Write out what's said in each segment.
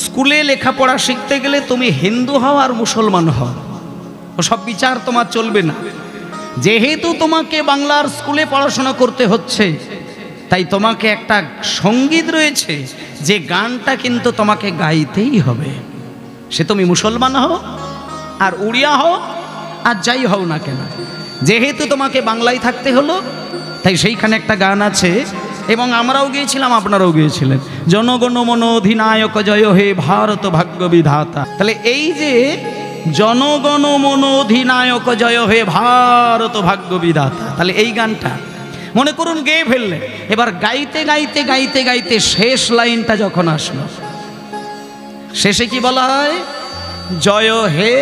স্কুলে লেখাপড়া শিখতে গেলে তুমি হিন্দু হও আর মুসলমান হও, ওসব বিচার তোমার চলবে না। যেহেতু তোমাকে বাংলার স্কুলে পড়াশোনা করতে হচ্ছে, তাই তোমাকে একটা সঙ্গীত রয়েছে যে গানটা কিন্তু তোমাকে গাইতেই হবে। সে তুমি মুসলমান হও আর উড়িয়া হও আর যাই হও না কেন, যেহেতু তোমাকে বাংলায় থাকতে হলো, তাই সেইখানে একটা গান আছে এবং আমরাও গিয়েছিলাম, আপনারাও গিয়েছিলেন, জনগণ মন অধিনায়ক জয় হে ভারত ভাগ্য বিধাতা। তাহলে এই যে জনগণ মন অধিনায়ক জয় হে ভারত ভাগ্য বিধাতা, তাহলে এই গানটা মনে করুন গেয়ে ফেললে, এবার গাইতে গাইতে গাইতে গাইতে শেষ লাইনটা যখন আসলো, শেষে কি বলা হয়? জয় হে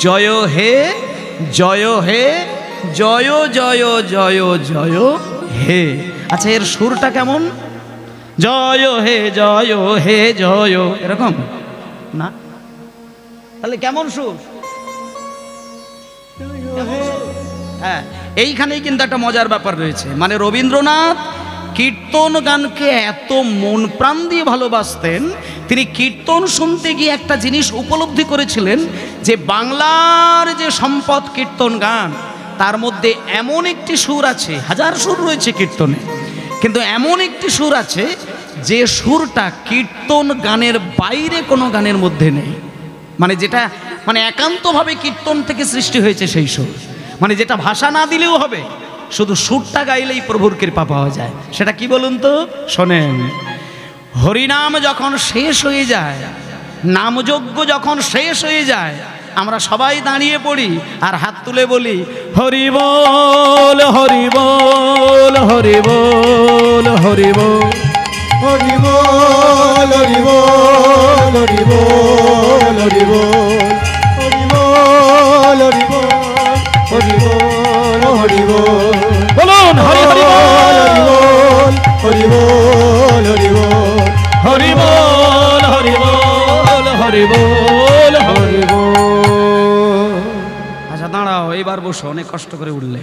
জয় হে জয় হে জয় জয় জয় জয় হে। আচ্ছা, এর সুরটা কেমন? জয় হে জয়, এরকম না? তাহলে কেমন সুর? হ্যাঁ, এইখানেই কিন্তু একটা মজার ব্যাপার রয়েছে। মানে রবীন্দ্রনাথ কীর্তন গানকে এত মন প্রাণ দিয়ে ভালোবাসতেন, তিনি কীর্তন শুনতে গিয়ে একটা জিনিস উপলব্ধি করেছিলেন যে বাংলার যে সম্পদ কীর্তন গান, তার মধ্যে এমন একটি সুর আছে, হাজার সুর রয়েছে কীর্তনে, কিন্তু এমন একটি সুর আছে যে সুরটা কীর্তন গানের বাইরে কোনো গানের মধ্যে নেই। মানে যেটা মানে একান্তভাবে কীর্তন থেকে সৃষ্টি হয়েছে সেই সুর, মানে যেটা ভাষা না দিলেও হবে, শুধু সুরটা গাইলেই প্রভুর কৃপা পাওয়া যায়। সেটা কি বলুন তো? শোনেন, হরিনাম যখন শেষ হয়ে যায়, নামযজ্ঞ যখন শেষ হয়ে যায়, আমরা সবাই দাঁড়িয়ে পড়ি আর হাত তুলে বলি হরি বল হরি বল হরি বল হরি বল হরি বল হরি বল হরি বল হরি বল হরি বল হরি বল হরি বল হরি বল, বলুন হরি হরি বল হরি বল হরি বল হরি বল হরি বল হরি বল হরি বল। আচ্ছা দাঁড়াও, এইবার বসো, অনেক কষ্ট করে উঠলে।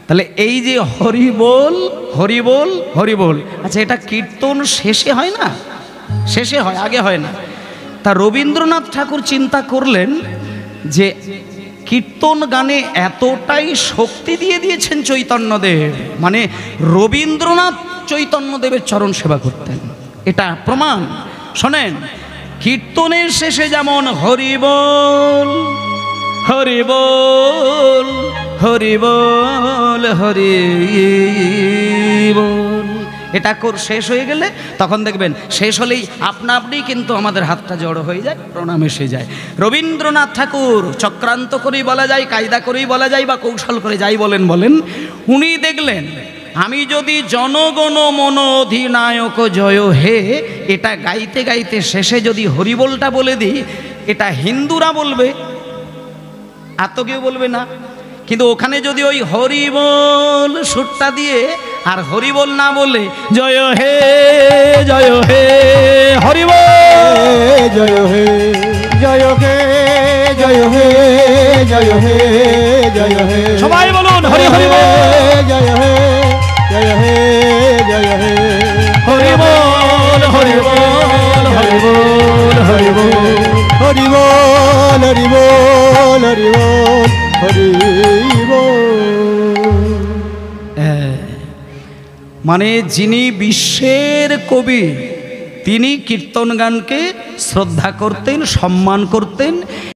তাহলে এই যে হরি বল হরি বল হরি বল, আচ্ছা এটা কীর্তন শেষে হয় না? শেষে হয়, আগে হয় না। তা রবীন্দ্রনাথ ঠাকুর চিন্তা করলেন যে কীর্তন গানে এতটাই শক্তি দিয়ে দিয়েছেন চৈতন্যদেব, মানে রবীন্দ্রনাথ চৈতন্যদেবের চরণ সেবা করতেন, এটা প্রমাণ। শোনেন, কীর্তনের শেষে যেমন হরি বল হরি বল হরি বল হরি বল, এটা শেষ হয়ে গেলে তখন দেখবেন শেষ হলেই আপনা আপনি কিন্তু আমাদের হাতটা জড়ো হয়ে যায়, প্রণাম এসে যায়। রবীন্দ্রনাথ ঠাকুর চক্রান্ত করেই বলা যায়, কায়দা করেই বলা যায়, বা কৌশল করে যাই বলেন বলেন, উনি দেখলেন আমি যদি জনগণ মন অধিনায়ক জয় হে এটা গাইতে গাইতে শেষে যদি হরিবলটা বলে দিই, এটা হিন্দুরা বলবে, আর তো কেউ বলবে না। কিন্তু ওখানে যদি ওই হরিবল সুরটা দিয়ে আর হরিবল না বলে জয় হে হরিবল জয় হে জয় হে জয় হে জয় হে জয় হে, সবাই বলুন হরি হরি জয় হে জয় হে জয় হে হরিবল হরিবল হরিবল হরিবল হরিবল হরিবল হরিবল হরিবল। মানে যিনি বিশ্বের কবি, তিনি কীর্তন গানকে শ্রদ্ধা করতেন, সম্মান করতেন।